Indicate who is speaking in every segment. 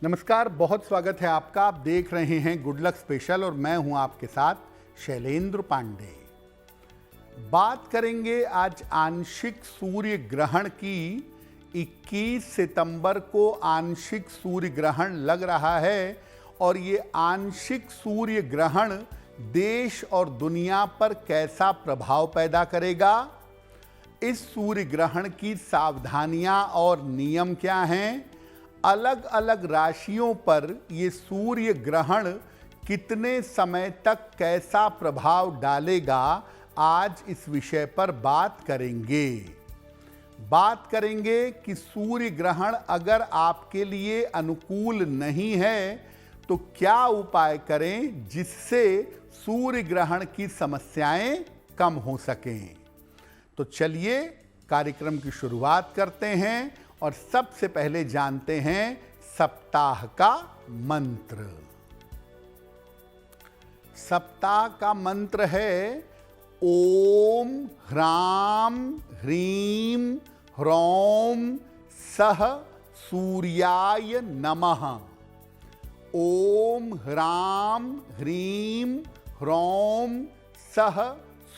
Speaker 1: नमस्कार, बहुत स्वागत है आपका। आप देख रहे हैं गुड लक स्पेशल और मैं हूं आपके साथ शैलेंद्र पांडे। बात करेंगे आज आंशिक सूर्य ग्रहण की। 21 सितंबर को आंशिक सूर्य ग्रहण लग रहा है और ये आंशिक सूर्य ग्रहण देश और दुनिया पर कैसा प्रभाव पैदा करेगा, इस सूर्य ग्रहण की सावधानियां और नियम क्या हैं, अलग अलग राशियों पर ये सूर्य ग्रहण कितने समय तक कैसा प्रभाव डालेगा, आज इस विषय पर बात करेंगे। बात करेंगे कि सूर्य ग्रहण अगर आपके लिए अनुकूल नहीं है तो क्या उपाय करें जिससे सूर्य ग्रहण की समस्याएं कम हो सकें। तो चलिए कार्यक्रम की शुरुआत करते हैं और सबसे पहले जानते हैं सप्ताह का मंत्र। सप्ताह का मंत्र है ओम ह्राम ह्रीम ह्रौम सह सूर्याय नमः। ओम ह्राम ह्रीम ह्रौम सह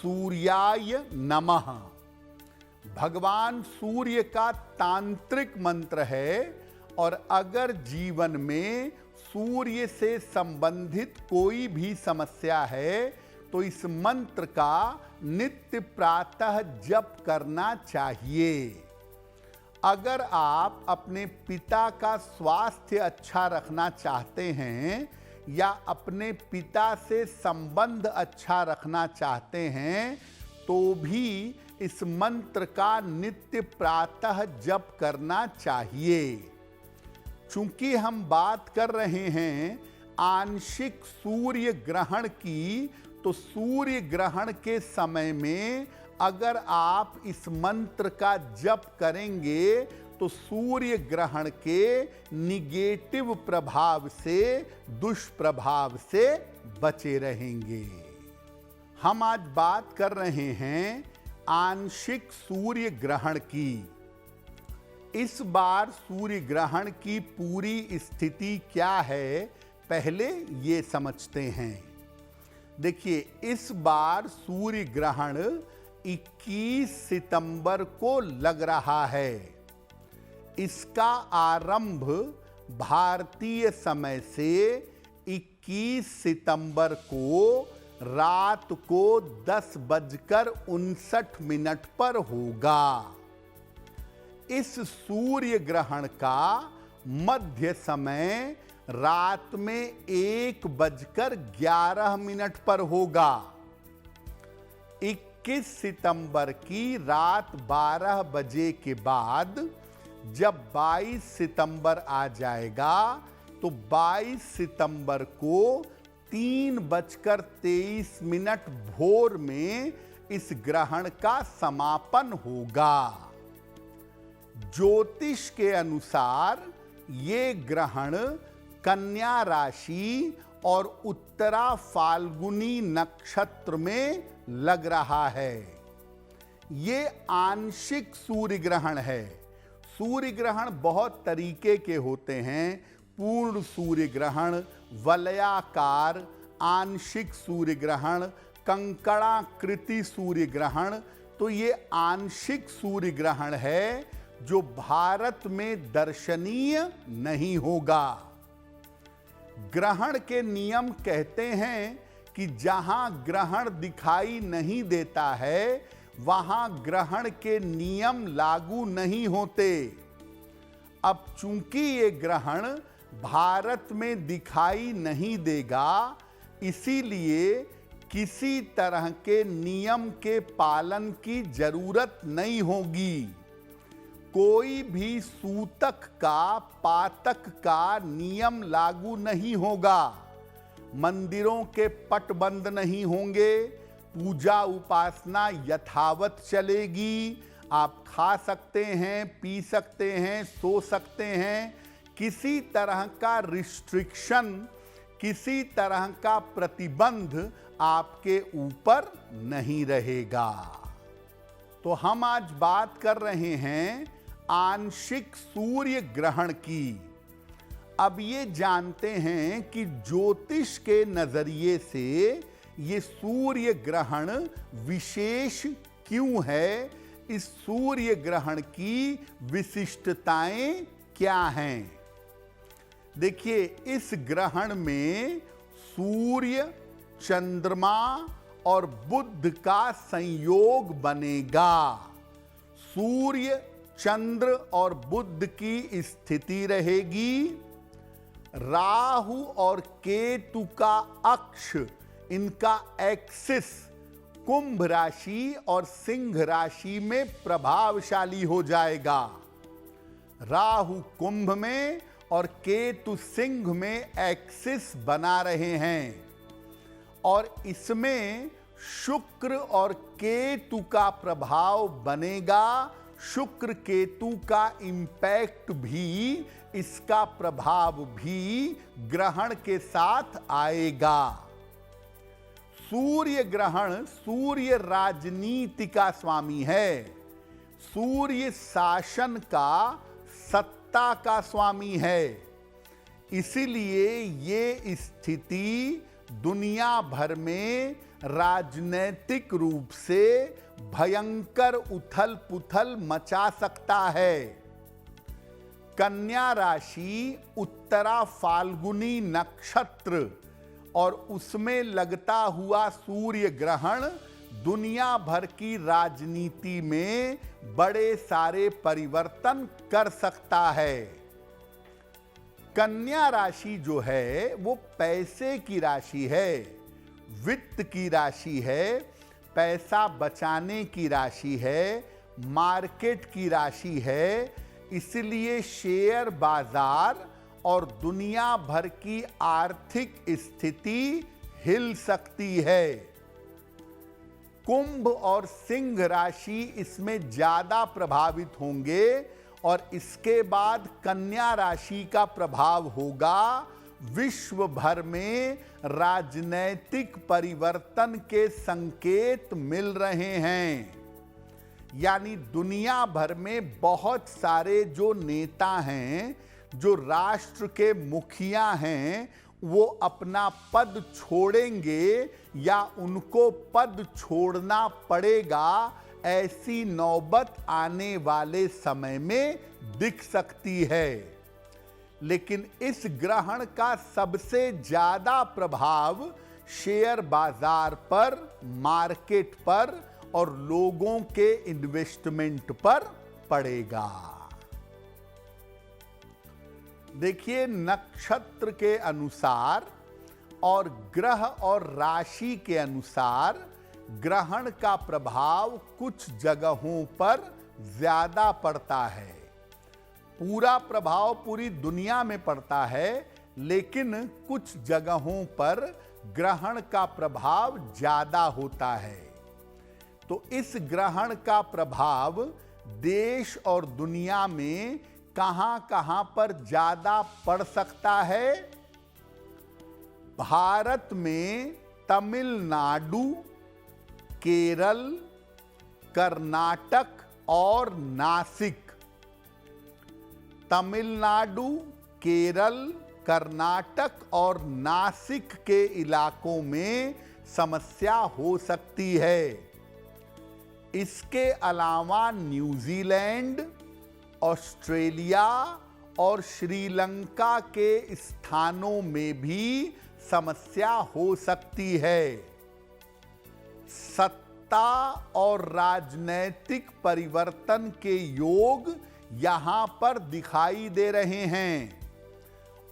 Speaker 1: सूर्याय नमः। भगवान सूर्य का तांत्रिक मंत्र है और अगर जीवन में सूर्य से संबंधित कोई भी समस्या है तो इस मंत्र का नित्य प्रातः जप करना चाहिए। अगर आप अपने पिता का स्वास्थ्य अच्छा रखना चाहते हैं या अपने पिता से संबंध अच्छा रखना चाहते हैं तो भी इस मंत्र का नित्य प्रातः जप करना चाहिए। चूंकि हम बात कर रहे हैं आंशिक सूर्य ग्रहण की, तो सूर्य ग्रहण के समय में अगर आप इस मंत्र का जप करेंगे तो सूर्य ग्रहण के निगेटिव प्रभाव से, दुष्प्रभाव से बचे रहेंगे। हम आज बात कर रहे हैं आंशिक सूर्य ग्रहण की। इस बार सूर्य ग्रहण की पूरी स्थिति क्या है, पहले ये समझते हैं। देखिए, इस बार सूर्य ग्रहण 21 सितंबर को लग रहा है। इसका आरंभ भारतीय समय से 21 सितंबर को रात को 10:59 पर होगा। इस सूर्य ग्रहण का मध्य समय रात में 1:11 पर होगा। 21 सितंबर की रात 12 बजे के बाद जब 22 सितंबर आ जाएगा तो 22 सितंबर को 3:23 भोर में इस ग्रहण का समापन होगा। ज्योतिष के अनुसार ये ग्रहण कन्या राशि और उत्तरा फाल्गुनी नक्षत्र में लग रहा है। ये आंशिक सूर्य ग्रहण है। सूर्य ग्रहण बहुत तरीके के होते हैं। पूर्ण सूर्य ग्रहण, वलयाकार, आंशिक सूर्य ग्रहण, कंकणाकृति सूर्य ग्रहण। तो ये आंशिक सूर्य ग्रहण है जो भारत में दर्शनीय नहीं होगा। ग्रहण के नियम कहते हैं कि जहां ग्रहण दिखाई नहीं देता है वहां ग्रहण के नियम लागू नहीं होते। अब चूंकि ये ग्रहण भारत में दिखाई नहीं देगा, इसीलिए किसी तरह के नियम के पालन की जरूरत नहीं होगी। कोई भी सूतक का, पातक का नियम लागू नहीं होगा। मंदिरों के पट बंद नहीं होंगे। पूजा उपासना यथावत चलेगी। आप खा सकते हैं, पी सकते हैं, सो सकते हैं। किसी तरह का रिस्ट्रिक्शन, किसी तरह का प्रतिबंध आपके ऊपर नहीं रहेगा। तो हम आज बात कर रहे हैं आंशिक सूर्य ग्रहण की। अब ये जानते हैं कि ज्योतिष के नजरिए से ये सूर्य ग्रहण विशेष क्यों है, इस सूर्य ग्रहण की विशिष्टताएं क्या हैं। देखिए, इस ग्रहण में सूर्य, चंद्रमा और बुध का संयोग बनेगा। सूर्य, चंद्र और बुध की स्थिति रहेगी। राहु और केतु का अक्ष, इनका एक्सिस कुंभ राशि और सिंह राशि में प्रभावशाली हो जाएगा। राहु कुंभ में और केतु सिंह में एक्सिस बना रहे हैं और इसमें शुक्र और केतु का प्रभाव बनेगा। शुक्र केतु का इंपैक्ट भी, इसका प्रभाव भी ग्रहण के साथ आएगा। सूर्य ग्रहण, सूर्य राजनीति का स्वामी है, सूर्य शासन का, सत्ता का स्वामी है। इसीलिए ये स्थिति दुनिया भर में राजनैतिक रूप से भयंकर उथल पुथल मचा सकता है। कन्या राशि, उत्तरा फाल्गुनी नक्षत्र और उसमें लगता हुआ सूर्य ग्रहण दुनिया भर की राजनीति में बड़े सारे परिवर्तन कर सकता है। कन्या राशि जो है वो पैसे की राशि है, वित्त की राशि है, पैसा बचाने की राशि है, मार्केट की राशि है। इसलिए शेयर बाजार और दुनिया भर की आर्थिक स्थिति हिल सकती है। कुंभ और सिंह राशि इसमें ज्यादा प्रभावित होंगे और इसके बाद कन्या राशि का प्रभाव होगा। विश्व भर में राजनैतिक परिवर्तन के संकेत मिल रहे हैं। यानी दुनिया भर में बहुत सारे जो नेता हैं, जो राष्ट्र के मुखिया हैं, वो अपना पद छोड़ेंगे या उनको पद छोड़ना पड़ेगा। ऐसी नौबत आने वाले समय में दिख सकती है। लेकिन इस ग्रहण का सबसे ज्यादा प्रभाव शेयर बाजार पर, मार्केट पर और लोगों के इन्वेस्टमेंट पर पड़ेगा। देखिए, नक्षत्र के अनुसार और ग्रह और राशि के अनुसार ग्रहण का प्रभाव कुछ जगहों पर ज्यादा पड़ता है। पूरा प्रभाव पूरी दुनिया में पड़ता है, लेकिन कुछ जगहों पर ग्रहण का प्रभाव ज्यादा होता है। तो इस ग्रहण का प्रभाव देश और दुनिया में कहां-कहां पर ज्यादा पड़ सकता है। भारत में तमिलनाडु, केरल, कर्नाटक और नासिक। तमिलनाडु, केरल, कर्नाटक और नासिक के इलाकों में समस्या हो सकती है। इसके अलावा न्यूजीलैंड, ऑस्ट्रेलिया और श्रीलंका के स्थानों में भी समस्या हो सकती है। सत्ता और राजनैतिक परिवर्तन के योग यहां पर दिखाई दे रहे हैं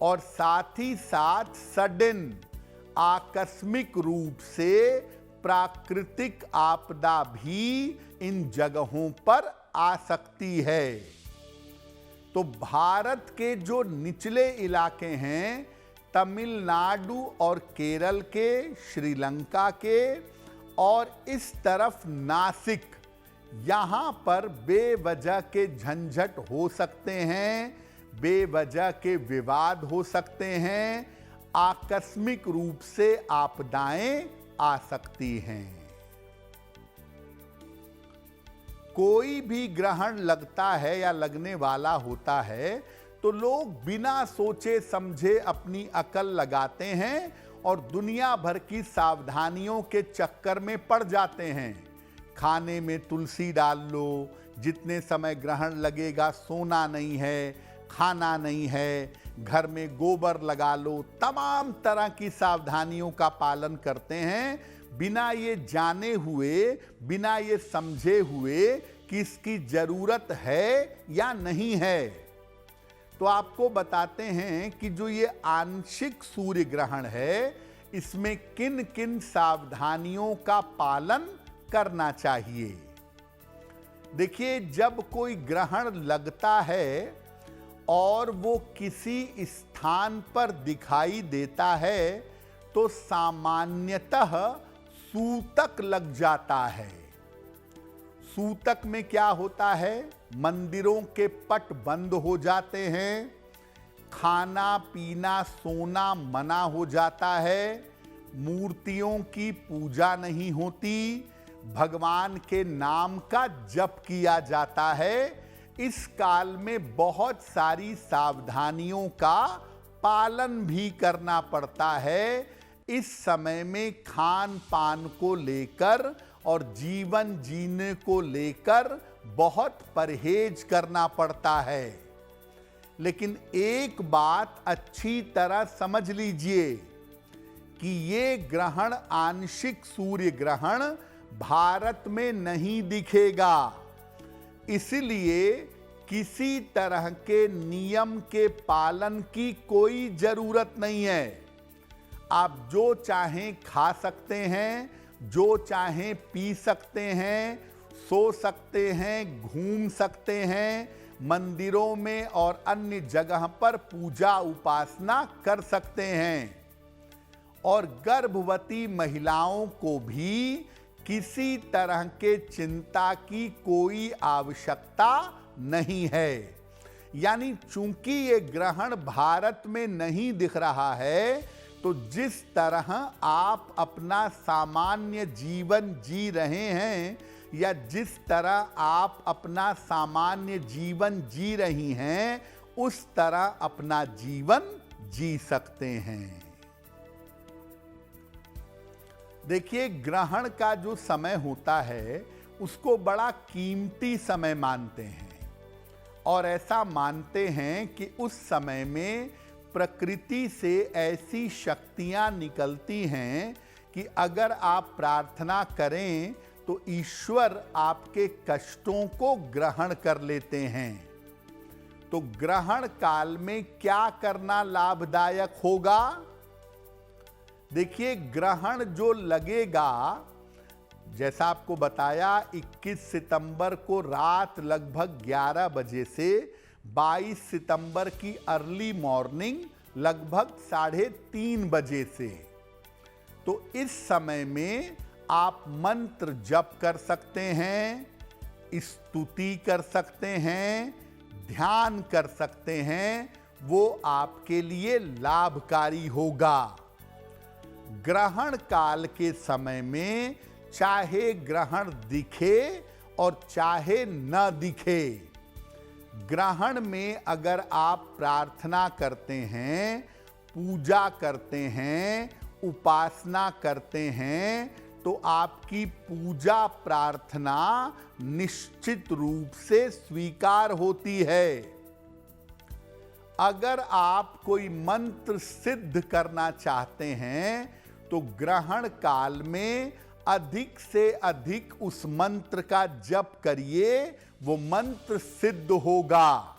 Speaker 1: और साथ ही साथ सडन, आकस्मिक रूप से प्राकृतिक आपदा भी इन जगहों पर आ सकती है। तो भारत के जो निचले इलाके हैं, तमिलनाडु और केरल के, श्रीलंका के और इस तरफ नासिक, यहां पर बेवजह के झंझट हो सकते हैं, बेवजह के विवाद हो सकते हैं, आकस्मिक रूप से आपदाएं आ सकती हैं। कोई भी ग्रहण लगता है या लगने वाला होता है तो लोग बिना सोचे समझे अपनी अकल लगाते हैं और दुनिया भर की सावधानियों के चक्कर में पड़ जाते हैं। खाने में तुलसी डाल लो, जितने समय ग्रहण लगेगा सोना नहीं है, खाना नहीं है, घर में गोबर लगा लो, तमाम तरह की सावधानियों का पालन करते हैं बिना ये जाने हुए, बिना ये समझे हुए कि इसकी जरूरत है या नहीं है। तो आपको बताते हैं कि जो ये आंशिक सूर्य ग्रहण है, इसमें किन किन सावधानियों का पालन करना चाहिए। देखिए, जब कोई ग्रहण लगता है और वो किसी स्थान पर दिखाई देता है तो सामान्यतः सूतक लग जाता है। सूतक में क्या होता है, मंदिरों के पट बंद हो जाते हैं, खाना पीना सोना मना हो जाता है, मूर्तियों की पूजा नहीं होती, भगवान के नाम का जप किया जाता है। इस काल में बहुत सारी सावधानियों का पालन भी करना पड़ता है। इस समय में खान पान को लेकर और जीवन जीने को लेकर बहुत परहेज करना पड़ता है। लेकिन एक बात अच्छी तरह समझ लीजिए कि ये ग्रहण, आंशिक सूर्य ग्रहण, भारत में नहीं दिखेगा। इसलिए किसी तरह के नियम के पालन की कोई जरूरत नहीं है। आप जो चाहें खा सकते हैं, जो चाहें पी सकते हैं, सो सकते हैं, घूम सकते हैं, मंदिरों में और अन्य जगह पर पूजा उपासना कर सकते हैं। और गर्भवती महिलाओं को भी किसी तरह के चिंता की कोई आवश्यकता नहीं है। यानी चूंकि ये ग्रहण भारत में नहीं दिख रहा है, तो जिस तरह आप अपना सामान्य जीवन जी रहे हैं या जिस तरह आप अपना सामान्य जीवन जी रही हैं, उस तरह अपना जीवन जी सकते हैं। देखिए, ग्रहण का जो समय होता है उसको बड़ा कीमती समय मानते हैं और ऐसा मानते हैं कि उस समय में प्रकृति से ऐसी शक्तियां निकलती हैं कि अगर आप प्रार्थना करें तो ईश्वर आपके कष्टों को ग्रहण कर लेते हैं। तो ग्रहण काल में क्या करना लाभदायक होगा? देखिए, ग्रहण जो लगेगा, जैसा आपको बताया, 21 सितंबर को रात लगभग 11 बजे से 22 सितंबर की अर्ली मॉर्निंग लगभग 3:30 बजे से। तो इस समय में आप मंत्र जप कर सकते हैं, स्तुति कर सकते हैं, ध्यान कर सकते हैं, वो आपके लिए लाभकारी होगा। ग्रहण काल के समय में चाहे ग्रहण दिखे और चाहे न दिखे, ग्रहण में अगर आप प्रार्थना करते हैं, पूजा करते हैं, उपासना करते हैं, तो आपकी पूजा प्रार्थना निश्चित रूप से स्वीकार होती है। अगर आप कोई मंत्र सिद्ध करना चाहते हैं तो ग्रहण काल में अधिक से अधिक उस मंत्र का जप करिए, वो मंत्र सिद्ध होगा।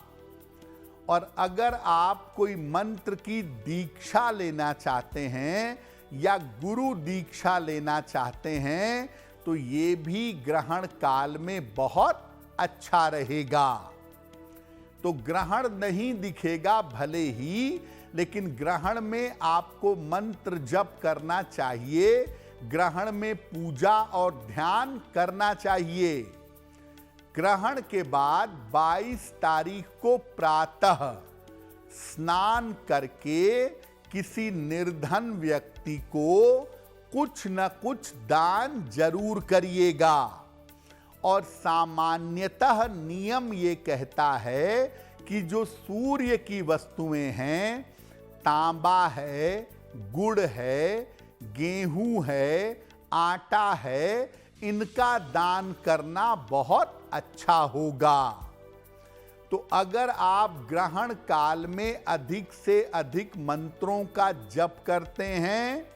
Speaker 1: और अगर आप कोई मंत्र की दीक्षा लेना चाहते हैं या गुरु दीक्षा लेना चाहते हैं तो ये भी ग्रहण काल में बहुत अच्छा रहेगा। तो ग्रहण नहीं दिखेगा भले ही, लेकिन ग्रहण में आपको मंत्र जप करना चाहिए, ग्रहण में पूजा और ध्यान करना चाहिए। ग्रहण के बाद 22 तारीख को प्रातः स्नान करके किसी निर्धन व्यक्ति को कुछ न कुछ दान जरूर करिएगा। और सामान्यतः नियम ये कहता है कि जो सूर्य की वस्तुएं हैं, तांबा है, गुड़ है, गेहूं है, आटा है, इनका दान करना बहुत अच्छा होगा। तो अगर आप ग्रहण काल में अधिक से अधिक मंत्रों का जप करते हैं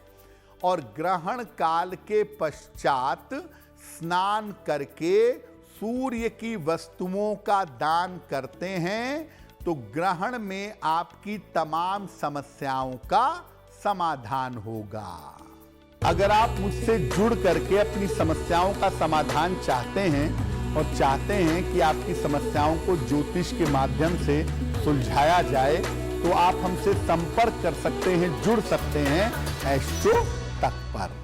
Speaker 1: और ग्रहण काल के पश्चात स्नान करके सूर्य की वस्तुओं का दान करते हैं, तो ग्रहण में आपकी तमाम समस्याओं का समाधान होगा। अगर आप मुझसे जुड़ करके अपनी समस्याओं का समाधान चाहते हैं और चाहते हैं कि आपकी समस्याओं को ज्योतिष के माध्यम से सुलझाया जाए, तो आप हमसे संपर्क कर सकते हैं, जुड़ सकते हैं एस्ट्रो तक पर।